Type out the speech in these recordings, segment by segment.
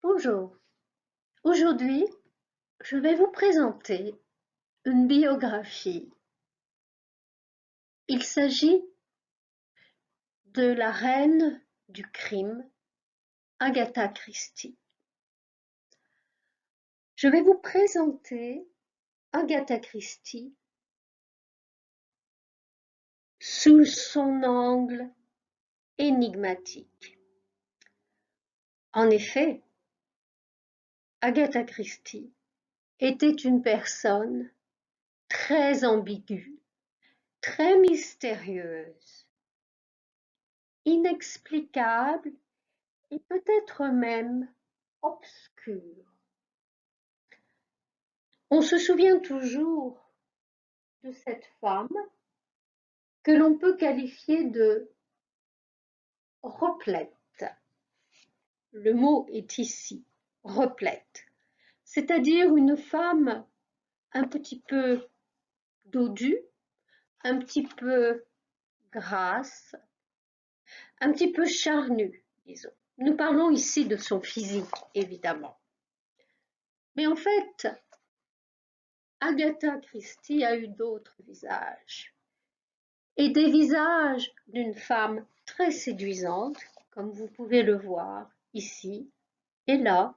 Bonjour, aujourd'hui je vais vous présenter une biographie. Il s'agit de la reine du crime, Agatha Christie. Je vais vous présenter Agatha Christie sous son angle énigmatique. En effet, Agatha Christie était une personne très ambiguë, très mystérieuse, inexplicable et peut-être même obscure. On se souvient toujours de cette femme que l'on peut qualifier de replète. Le mot est ici, replète, c'est-à-dire une femme un petit peu dodue, un petit peu grasse, un petit peu charnue, disons. Nous parlons ici de son physique, évidemment. Mais en fait, Agatha Christie a eu d'autres visages. Et des visages d'une femme très séduisante, comme vous pouvez le voir ici et là,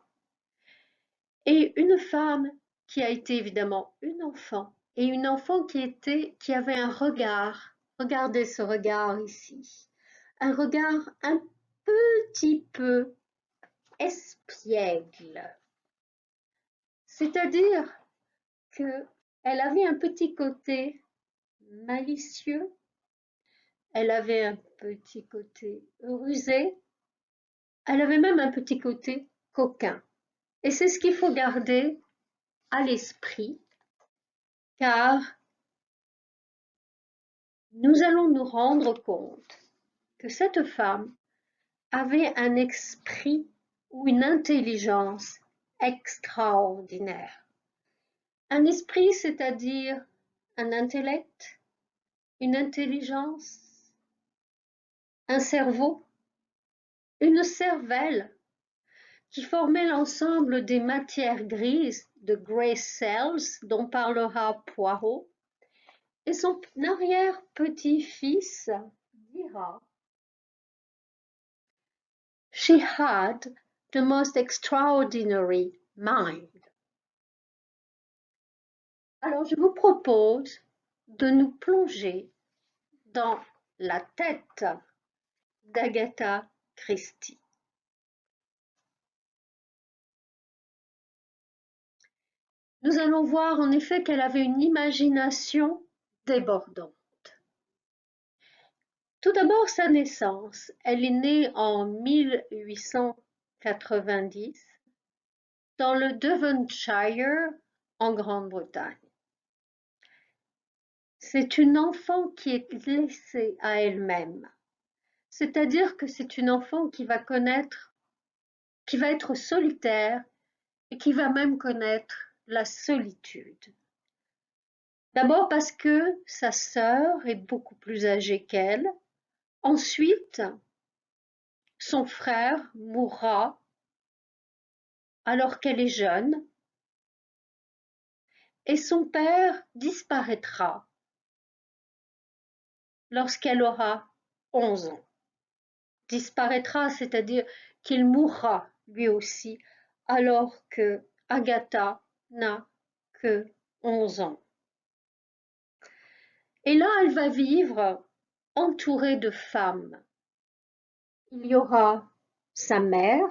et une femme qui a été évidemment une enfant, et une enfant qui avait un regard, regardez ce regard ici, un regard un petit peu espiègle, c'est-à-dire que elle avait un petit côté malicieux, elle avait un petit côté rusé, elle avait même un petit côté coquin. Et c'est ce qu'il faut garder à l'esprit, car nous allons nous rendre compte que cette femme avait un esprit ou une intelligence extraordinaire. Un esprit, c'est-à-dire un intellect, une intelligence, un cerveau, une cervelle qui formait l'ensemble des matières grises de Gray Cells dont parlera Poirot, et son arrière-petit-fils dira She had the most extraordinary mind. Alors je vous propose de nous plonger dans la tête d'Agatha Christie. Nous allons voir en effet qu'elle avait une imagination débordante. Tout d'abord, sa naissance. Elle est née en 1890 dans le Devonshire, en Grande-Bretagne. C'est une enfant qui est laissée à elle-même. C'est-à-dire que c'est une enfant qui va être solitaire et qui va même connaître la solitude. D'abord parce que sa sœur est beaucoup plus âgée qu'elle. Ensuite, son frère mourra alors qu'elle est jeune et son père disparaîtra lorsqu'elle aura 11 ans. Disparaîtra, c'est-à-dire qu'il mourra lui aussi alors que Agatha n'a que 11 ans. Et là, elle va vivre entourée de femmes. Il y aura sa mère,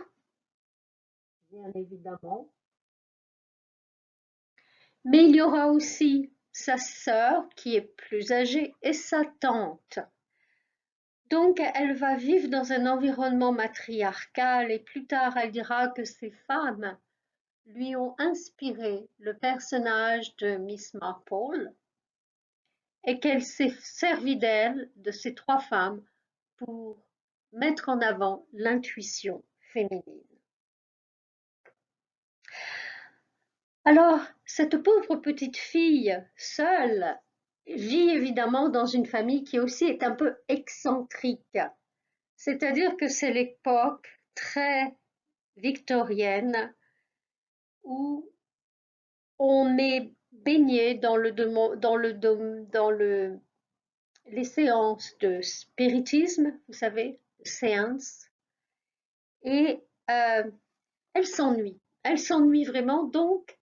bien évidemment, mais il y aura aussi sa sœur qui est plus âgée et sa tante. Donc elle va vivre dans un environnement matriarcal et plus tard elle dira que ces femmes lui ont inspiré le personnage de Miss Marple et qu'elle s'est servie d'elle, de ces trois femmes, pour mettre en avant l'intuition féminine. Alors, cette pauvre petite fille, seule, vit évidemment dans une famille qui aussi est un peu excentrique. C'est-à-dire que c'est l'époque très victorienne où on est baigné dans les séances de spiritisme, vous savez, séances, et elle s'ennuie. Elle s'ennuie vraiment. Donc,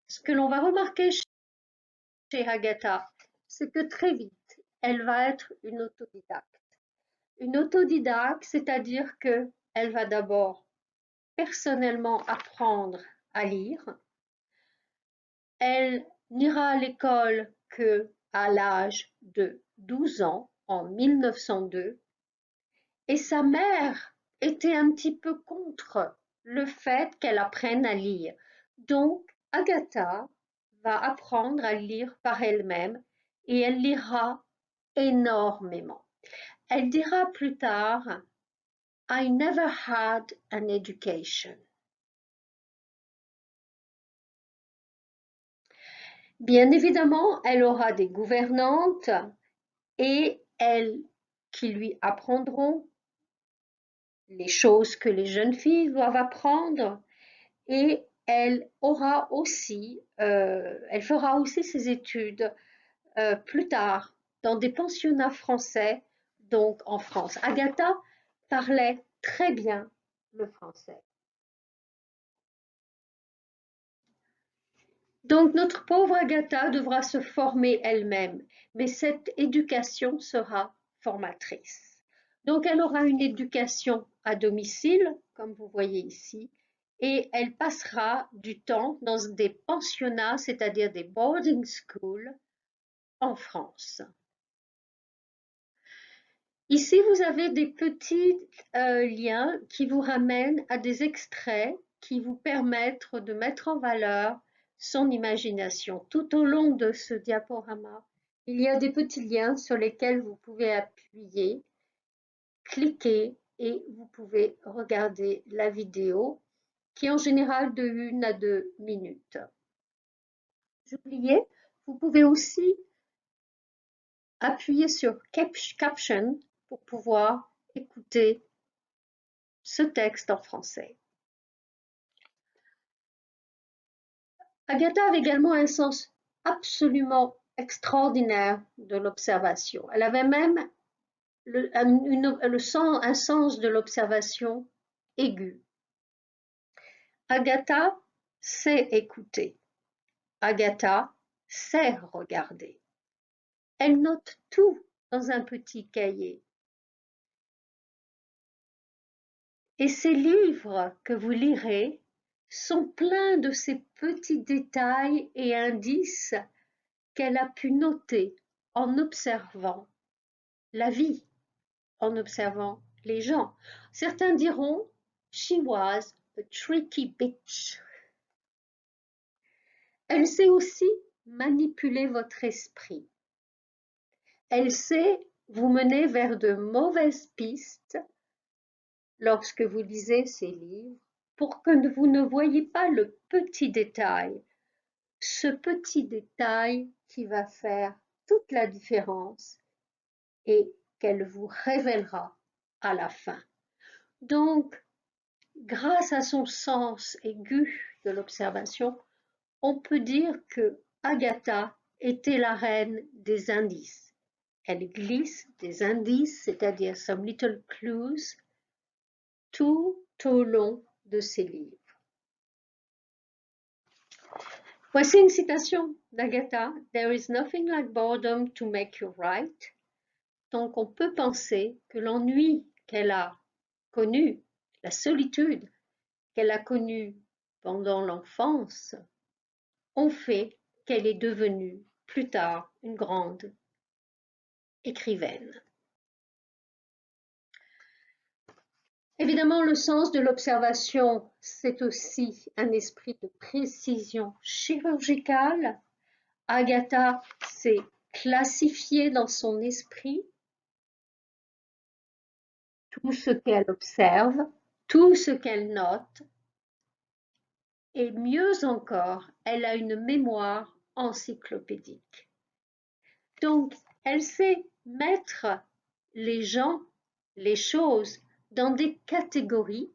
ce que l'on va remarquer chez Agatha, c'est que très vite, elle va être une autodidacte. Une autodidacte, c'est-à-dire qu'elle va d'abord personnellement apprendre à lire. Elle n'ira à l'école qu'à l'âge de 12 ans, en 1902, et sa mère était un petit peu contre le fait qu'elle apprenne à lire. Donc, Agatha va apprendre à lire par elle-même et elle lira énormément. Elle dira plus tard, I never had an education. Bien évidemment, elle aura des gouvernantes et elles qui lui apprendront les choses que les jeunes filles doivent apprendre, et elle aura aussi, elle fera aussi ses études plus tard dans des pensionnats français, donc en France. Agatha parlait très bien le français. Donc notre pauvre Agatha devra se former elle-même, mais cette éducation sera formatrice. Donc elle aura une éducation à domicile, comme vous voyez ici, et elle passera du temps dans des pensionnats, c'est-à-dire des boarding schools, en France. Ici, vous avez des petits liens qui vous ramènent à des extraits qui vous permettent de mettre en valeur son imagination. Tout au long de ce diaporama, il y a des petits liens sur lesquels vous pouvez appuyer, cliquer et vous pouvez regarder la vidéo qui est en général de 1 à 2 minutes. J'oubliais, vous pouvez aussi appuyer sur Caption pour pouvoir écouter ce texte en français. Agatha avait également un sens absolument extraordinaire de l'observation. Elle avait même un sens de l'observation aigu. Agatha sait écouter. Agatha sait regarder. Elle note tout dans un petit cahier. Et ces livres que vous lirez sont pleins de ces petits détails et indices qu'elle a pu noter en observant la vie, en observant les gens. Certains diront She was a tricky bitch. Elle sait aussi manipuler votre esprit. Elle sait vous mener vers de mauvaises pistes lorsque vous lisez ces livres pour que vous ne voyiez pas le petit détail, ce petit détail qui va faire toute la différence et qu'elle vous révélera à la fin. Donc, grâce à son sens aigu de l'observation, on peut dire que Agatha était la reine des indices. Elle glisse des indices, c'est-à-dire some little clues, tout au long de ses livres. Voici une citation d'Agatha. There is nothing like boredom to make you write. Donc on peut penser que l'ennui qu'elle a connu, la solitude qu'elle a connue pendant l'enfance, ont fait qu'elle est devenue plus tard une grande écrivaine. Évidemment, le sens de l'observation, c'est aussi un esprit de précision chirurgicale. Agatha s'est classifiée dans son esprit tout ce qu'elle observe, tout ce qu'elle note, et mieux encore, elle a une mémoire encyclopédique. Donc, elle sait mettre les gens, les choses dans des catégories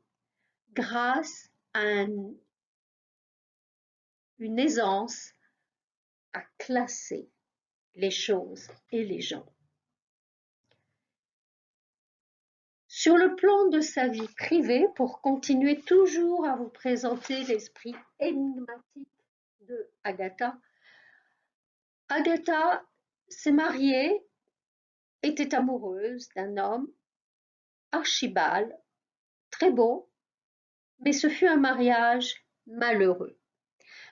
grâce une aisance à classer les choses et les gens. Sur le plan de sa vie privée, pour continuer toujours à vous présenter l'esprit énigmatique de Agatha, Agatha s'est mariée, était amoureuse d'un homme, Archibald, très beau, mais ce fut un mariage malheureux.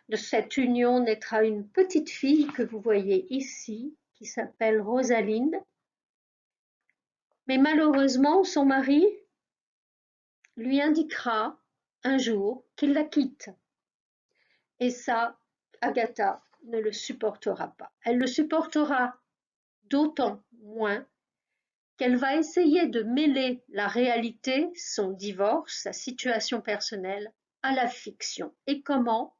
De cette union naîtra une petite fille que vous voyez ici, qui s'appelle Rosalinde. Mais malheureusement, son mari lui indiquera un jour qu'il la quitte. Et ça, Agatha ne le supportera pas. Elle le supportera d'autant moins qu'elle va essayer de mêler la réalité, son divorce, sa situation personnelle, à la fiction. Et comment?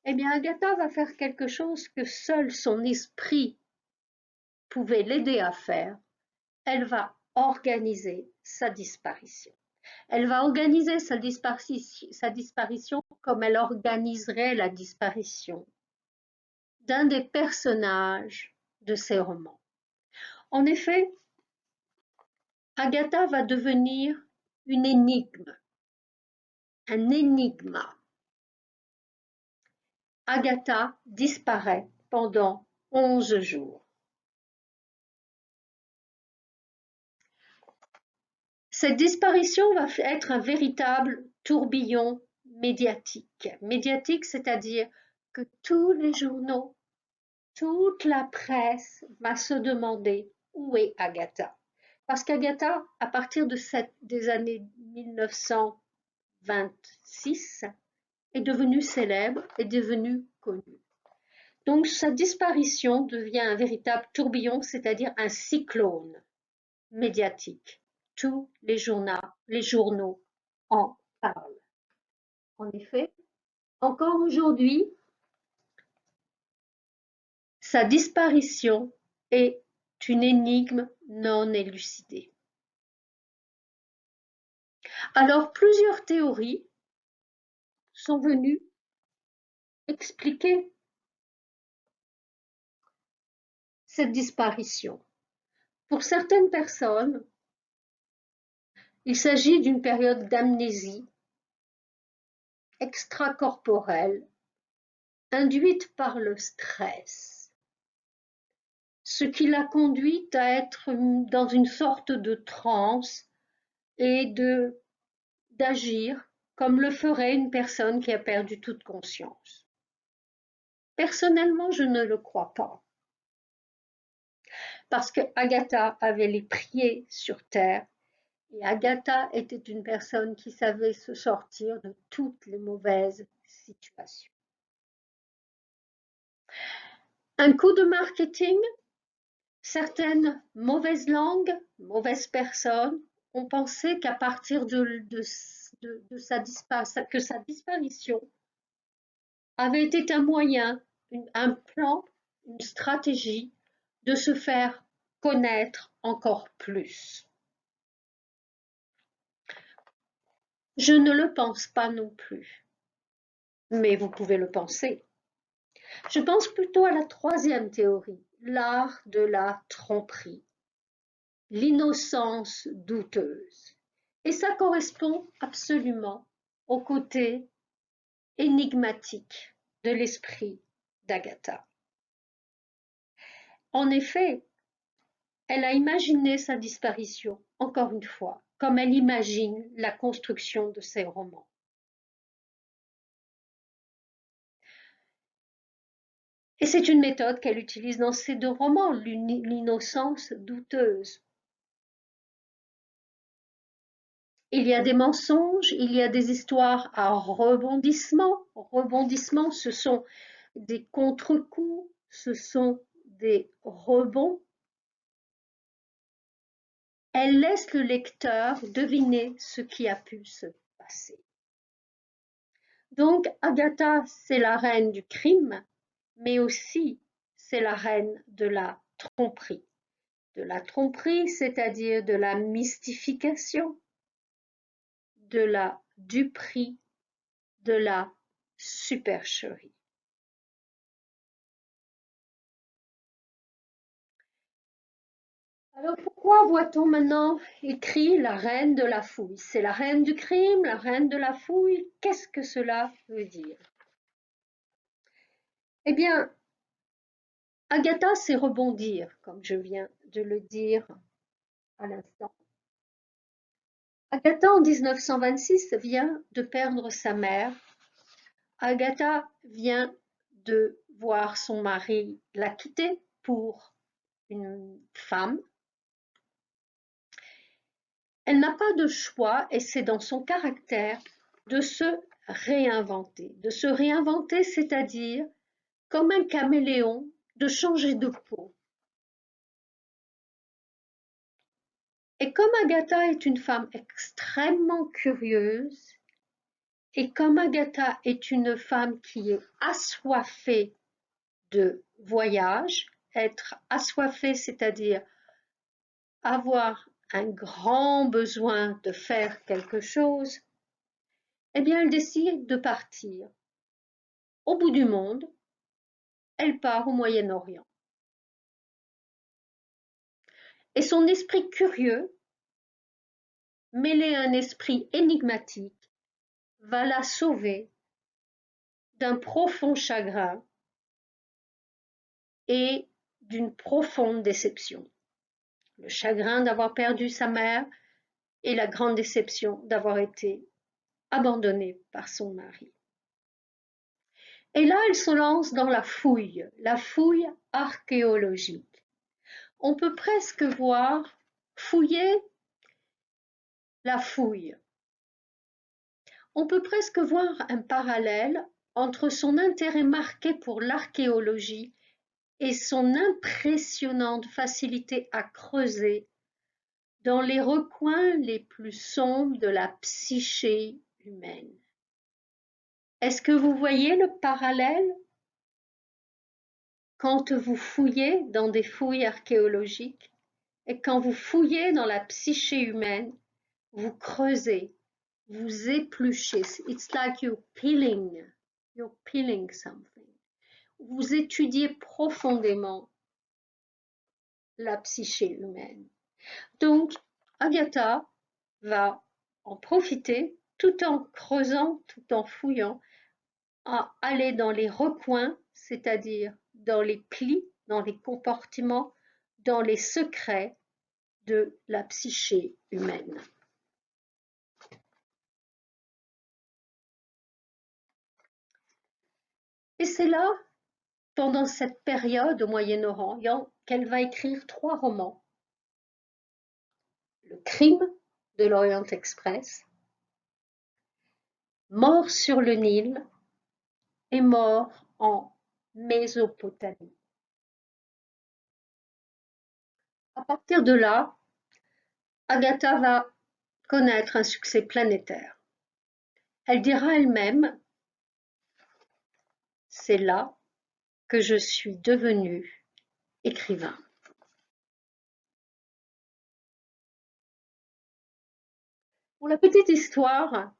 Eh bien, Agatha va faire quelque chose que seul son esprit pouvait l'aider à faire. Elle va organiser sa disparition. Elle va organiser sa disparition comme elle organiserait la disparition d'un des personnages de ses romans. En effet, Agatha va devenir une énigme, un énigma. Agatha disparaît pendant 11 jours. Cette disparition va être un véritable tourbillon médiatique. Médiatique, c'est-à-dire que tous les journaux, toute la presse va se demander où est Agatha. Parce qu'Agatha, à partir des années 1926, est devenue célèbre, est devenue connue. Donc sa disparition devient un véritable tourbillon, c'est-à-dire un cyclone médiatique. Tous les journaux en parlent. En effet, encore aujourd'hui, sa disparition est une énigme non élucidée. Alors plusieurs théories sont venues expliquer cette disparition. Pour certaines personnes, il s'agit d'une période d'amnésie extracorporelle induite par le stress, ce qui l'a conduite à être dans une sorte de transe et d'agir comme le ferait une personne qui a perdu toute conscience. Personnellement, je ne le crois pas. Parce que Agatha avait les pieds sur terre et Agatha était une personne qui savait se sortir de toutes les mauvaises situations. Un coup de marketing, certaines mauvaises langues, mauvaises personnes ont pensé qu'à partir sa disparition avait été un moyen, un plan, une stratégie de se faire connaître encore plus. Je ne le pense pas non plus, mais vous pouvez le penser. Je pense plutôt à la troisième théorie, l'art de la tromperie, l'innocence douteuse. Et ça correspond absolument au côté énigmatique de l'esprit d'Agatha. En effet, elle a imaginé sa disparition, encore une fois, comme elle imagine la construction de ses romans. Et c'est une méthode qu'elle utilise dans ses deux romans, l'innocence douteuse. Il y a des mensonges, il y a des histoires à rebondissement. Rebondissement, ce sont des contre-coups, ce sont des rebonds. Elle laisse le lecteur deviner ce qui a pu se passer. Donc, Agatha, c'est la reine du crime, mais aussi c'est la reine de la tromperie. De la tromperie, c'est-à-dire de la mystification, du prix, de la supercherie. Alors pourquoi voit-on maintenant écrit la reine de la fouille? C'est la reine du crime, la reine de la fouille. Qu'est-ce que cela veut dire? Eh bien, Agatha sait rebondir, comme je viens de le dire à l'instant. Agatha, en 1926, vient de perdre sa mère. Agatha vient de voir son mari la quitter pour une femme. Elle n'a pas de choix et c'est dans son caractère de se réinventer. De se réinventer, c'est-à-dire, comme un caméléon, de changer de peau. Et comme Agatha est une femme extrêmement curieuse, et comme Agatha est une femme qui est assoiffée de voyage, être assoiffée, c'est-à-dire avoir un grand besoin de faire quelque chose, eh bien, elle décide de partir. Au bout du monde, elle part au Moyen-Orient. Et son esprit curieux, mêlé à un esprit énigmatique, va la sauver d'un profond chagrin et d'une profonde déception. Le chagrin d'avoir perdu sa mère et la grande déception d'avoir été abandonnée par son mari. Et là, elle se lance dans la fouille archéologique. On peut presque voir fouiller la fouille. On peut presque voir un parallèle entre son intérêt marqué pour l'archéologie et son impressionnante facilité à creuser dans les recoins les plus sombres de la psyché humaine. Est-ce que vous voyez le parallèle? Quand vous fouillez dans des fouilles archéologiques et quand vous fouillez dans la psyché humaine, vous creusez, vous épluchez. It's like you're peeling something. Vous étudiez profondément la psyché humaine. Donc, Agatha va en profiter tout en creusant, tout en fouillant, à aller dans les recoins, c'est-à-dire dans les plis, dans les comportements, dans les secrets de la psyché humaine. Et c'est là, pendant cette période au Moyen-Orient, qu'elle va écrire 3 romans. Le crime de l'Orient Express, Mort sur le Nil et Mort en Mésopotamie. À partir de là, Agatha va connaître un succès planétaire. Elle dira elle-même, c'est là que je suis devenue écrivain. Pour la petite histoire,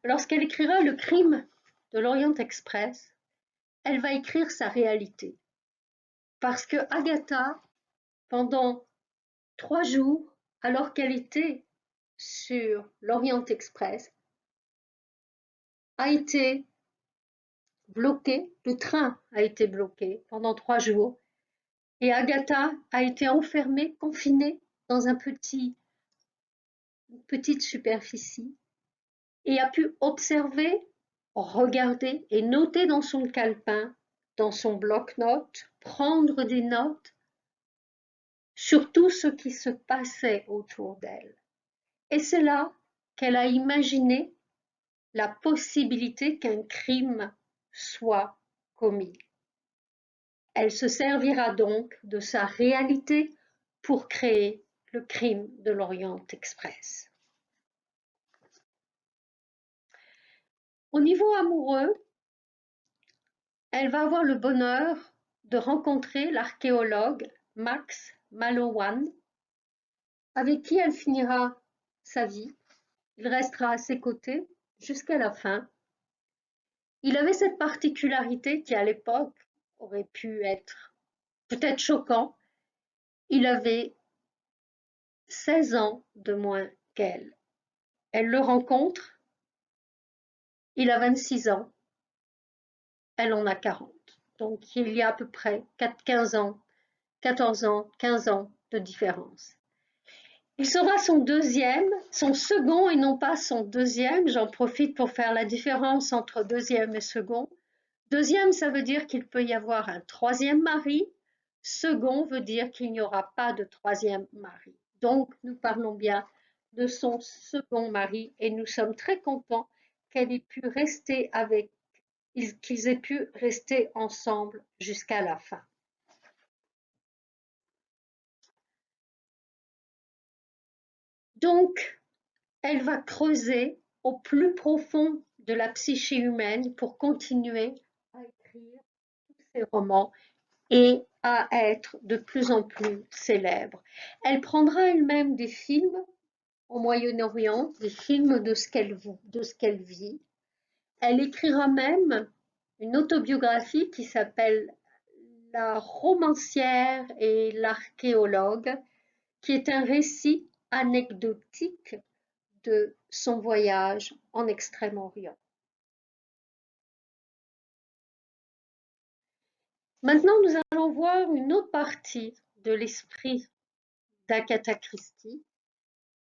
lorsqu'elle écrira Le crime de l'Orient Express, elle va écrire sa réalité. Parce que Agatha, pendant 3 jours, alors qu'elle était sur l'Orient Express, a été bloquée, le train a été bloqué pendant 3 jours, et Agatha a été enfermée, confinée dans une petite superficie, et a pu observer, regarder et noter dans son calepin, dans son bloc-notes, prendre des notes sur tout ce qui se passait autour d'elle. Et c'est là qu'elle a imaginé la possibilité qu'un crime soit commis. Elle se servira donc de sa réalité pour créer le crime de l'Orient Express. Au niveau amoureux, elle va avoir le bonheur de rencontrer l'archéologue Max Mallowan, avec qui elle finira sa vie Il restera à ses côtés jusqu'à la fin. Il avait cette particularité qui, à l'époque, aurait pu être peut-être choquant. Il avait 16 ans de moins qu'elle. Elle le rencontre, il a 26 ans, elle en a 40. Donc il y a à peu près 15 ans, 14 ans, 15 ans de différence. Il sera son second et non pas son deuxième. J'en profite pour faire la différence entre deuxième et second. Deuxième, ça veut dire qu'il peut y avoir un troisième mari. Second veut dire qu'il n'y aura pas de troisième mari. Donc, nous parlons bien de son second mari et nous sommes très contents qu'elle ait pu rester qu'ils aient pu rester ensemble jusqu'à la fin. Donc, elle va creuser au plus profond de la psyché humaine pour continuer à écrire tous ses romans et à être de plus en plus célèbre. Elle prendra elle-même des films au Moyen-Orient, des films de ce qu'elle vit. Elle écrira même une autobiographie qui s'appelle La romancière et l'archéologue, qui est un récit anecdotique de son voyage en Extrême-Orient. Maintenant, nous allons voir une autre partie de l'esprit d'Agatha Christie.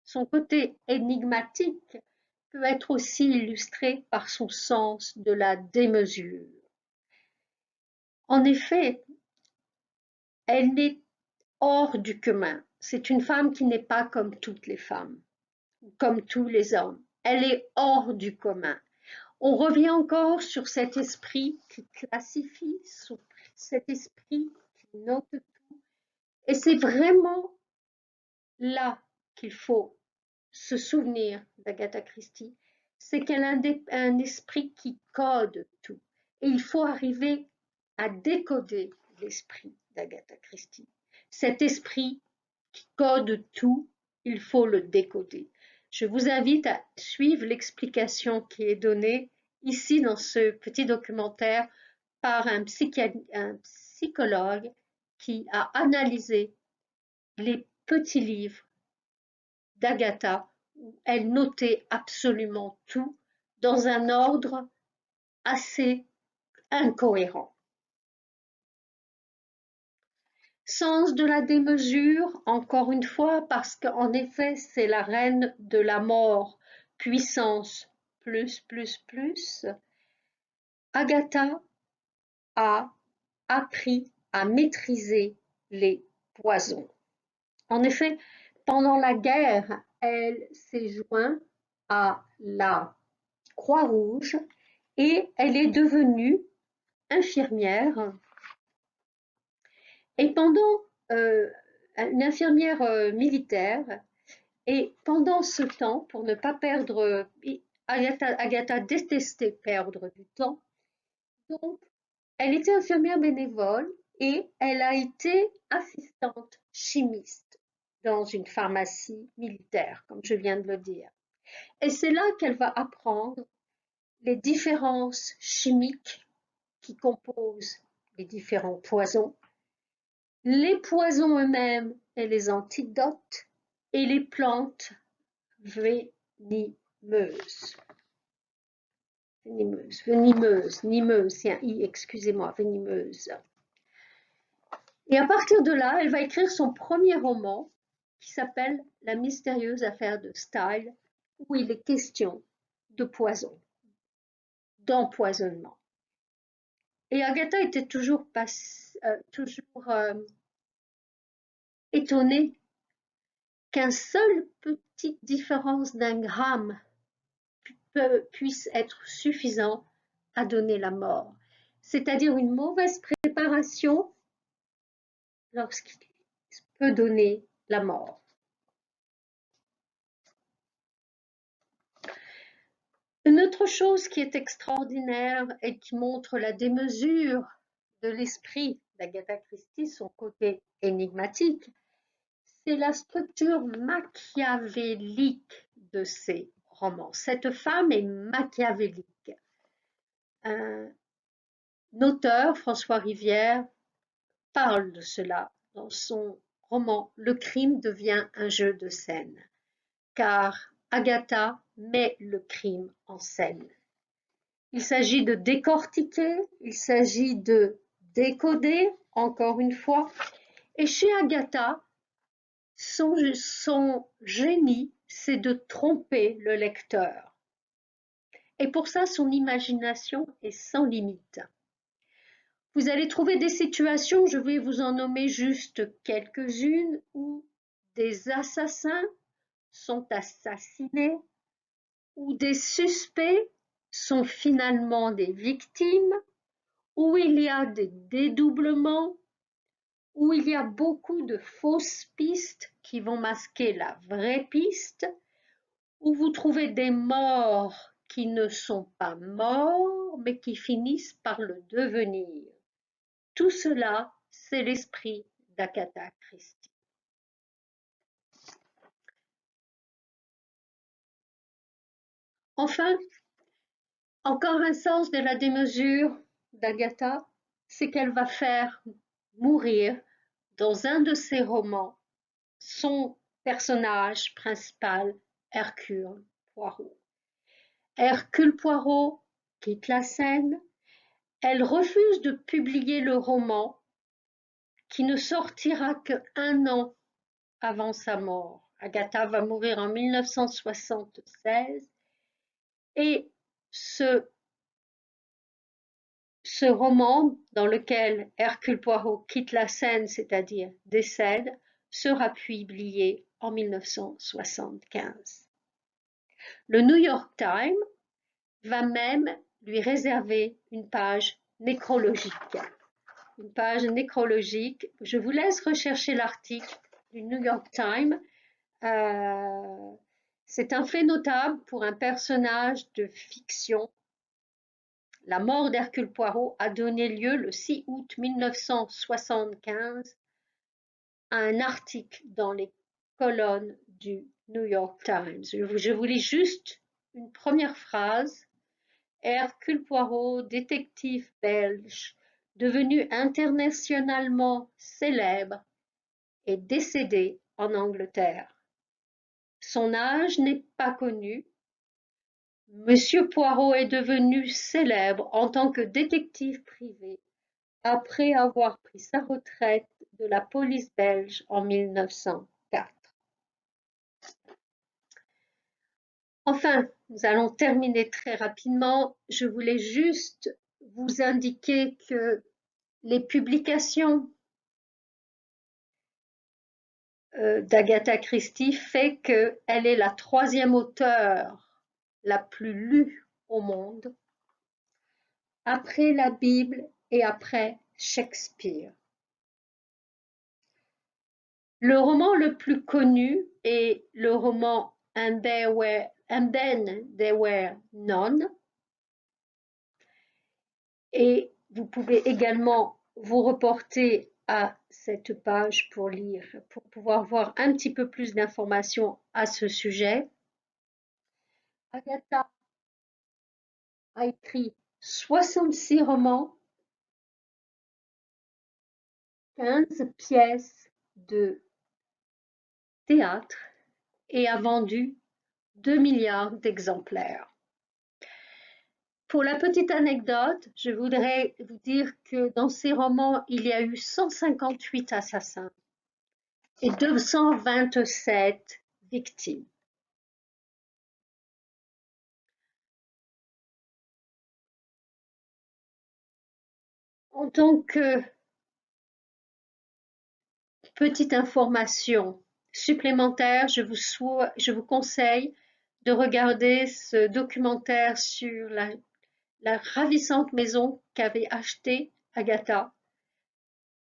Son côté énigmatique peut être aussi illustré par son sens de la démesure. En effet, elle n'est hors du commun. C'est une femme qui n'est pas comme toutes les femmes, comme tous les hommes. Elle est hors du commun. On revient encore sur cet esprit qui classifie, sur cet esprit qui note tout. Et c'est vraiment là qu'il faut se souvenir d'Agatha Christie, c'est qu'elle a un esprit qui code tout. Et il faut arriver à décoder l'esprit d'Agatha Christie. Cet esprit qui code tout, il faut le décoder. Je vous invite à suivre l'explication qui est donnée ici dans ce petit documentaire par un psychologue qui a analysé les petits livres d'Agatha où elle notait absolument tout dans un ordre assez incohérent. Sens de la démesure, encore une fois, parce qu'en effet, c'est la reine de la mort, puissance plus. Agatha a appris à maîtriser les poisons. En effet, pendant la guerre, elle s'est jointe à la Croix-Rouge et elle est devenue infirmière. Et pendant une infirmière militaire, et pendant ce temps, pour ne pas perdre, Agatha détestait perdre du temps, donc elle était infirmière bénévole et elle a été assistante chimiste dans une pharmacie militaire, comme je viens de le dire. Et c'est là qu'elle va apprendre les différences chimiques qui composent les différents poisons, les poisons eux-mêmes et les antidotes, et les plantes venimeuses. Nimeuse, c'est un i, excusez-moi, venimeuse. Et à partir de là, elle va écrire son premier roman qui s'appelle La mystérieuse affaire de Style, où il est question de poison, d'empoisonnement. Et Agatha était toujours étonnée qu'une seule petite différence d'un gramme puisse être suffisant à donner la mort. C'est-à-dire une mauvaise préparation lorsqu'il peut donner la mort. Une autre chose qui est extraordinaire et qui montre la démesure de l'esprit d'Agatha Christie, son côté énigmatique, c'est la structure machiavélique de ses roman. Cette femme est machiavélique. Un auteur, François Rivière, parle de cela dans son roman Le crime devient un jeu de scène, car Agatha met le crime en scène. Il s'agit de décortiquer, il s'agit de décoder, encore une fois, et chez Agatha, son génie, c'est de tromper le lecteur. Et pour ça, son imagination est sans limite. Vous allez trouver des situations, je vais vous en nommer juste quelques-unes, où des assassins sont assassinés, où des suspects sont finalement des victimes, où il y a des dédoublements, où il y a beaucoup de fausses pistes qui vont masquer la vraie piste, où vous trouvez des morts qui ne sont pas morts, mais qui finissent par le devenir. Tout cela, c'est l'esprit d'Agatha Christie. Enfin, encore un sens de la démesure d'Agatha, c'est qu'elle va faire mourir dans un de ses romans son personnage principal, Hercule Poirot. Hercule Poirot quitte la scène, elle refuse de publier le roman qui ne sortira qu'1 an avant sa mort. Agatha va mourir en 1976 et ce roman dans lequel Hercule Poirot quitte la scène, c'est-à-dire décède, sera publié en 1975. Le New York Times va même lui réserver une page nécrologique. Une page nécrologique. Je vous laisse rechercher l'article du New York Times. C'est un fait notable pour un personnage de fiction. La mort d'Hercule Poirot a donné lieu le 6 août 1975 à un article dans les colonnes du New York Times. Je vous lis juste une première phrase. Hercule Poirot, détective belge, devenu internationalement célèbre, est décédé en Angleterre. Son âge n'est pas connu. Monsieur Poirot est devenu célèbre en tant que détective privé après avoir pris sa retraite de la police belge en 1904. Enfin, nous allons terminer très rapidement. Je voulais juste vous indiquer que les publications d'Agatha Christie fait qu'elle est la 3e auteure la plus lue au monde, après la Bible et après Shakespeare. Le roman le plus connu est le roman And Then There Were None. Et vous pouvez également vous reporter à cette page pour lire, pour pouvoir voir un petit peu plus d'informations à ce sujet. Agatha a écrit 66 romans, 15 pièces de théâtre et a vendu 2 milliards d'exemplaires. Pour la petite anecdote, je voudrais vous dire que dans ces romans, il y a eu 158 assassins et 227 victimes. En tant que petite information supplémentaire, je vous conseille de regarder ce documentaire sur la ravissante maison qu'avait achetée Agatha,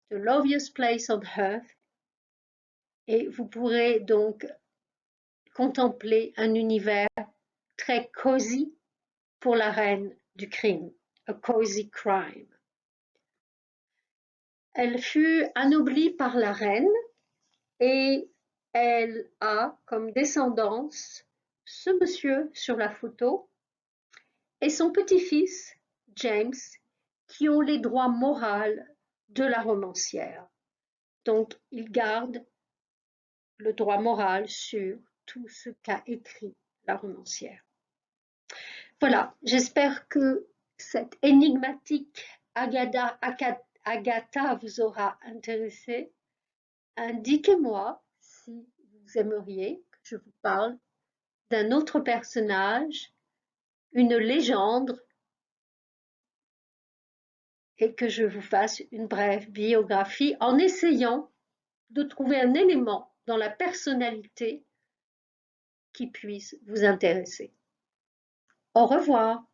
The Loveliest Place on Earth, et vous pourrez donc contempler un univers très cosy pour la reine du crime, a cozy crime. Elle fut anoblie par la reine et elle a comme descendance ce monsieur sur la photo et son petit-fils, James, qui ont les droits moraux de la romancière. Donc, ils gardent le droit moral sur tout ce qu'a écrit la romancière. Voilà, j'espère que cette énigmatique Agatha vous aura intéressé. Indiquez-moi si vous aimeriez que je vous parle d'un autre personnage, une légende, et que je vous fasse une brève biographie en essayant de trouver un élément dans la personnalité qui puisse vous intéresser. Au revoir.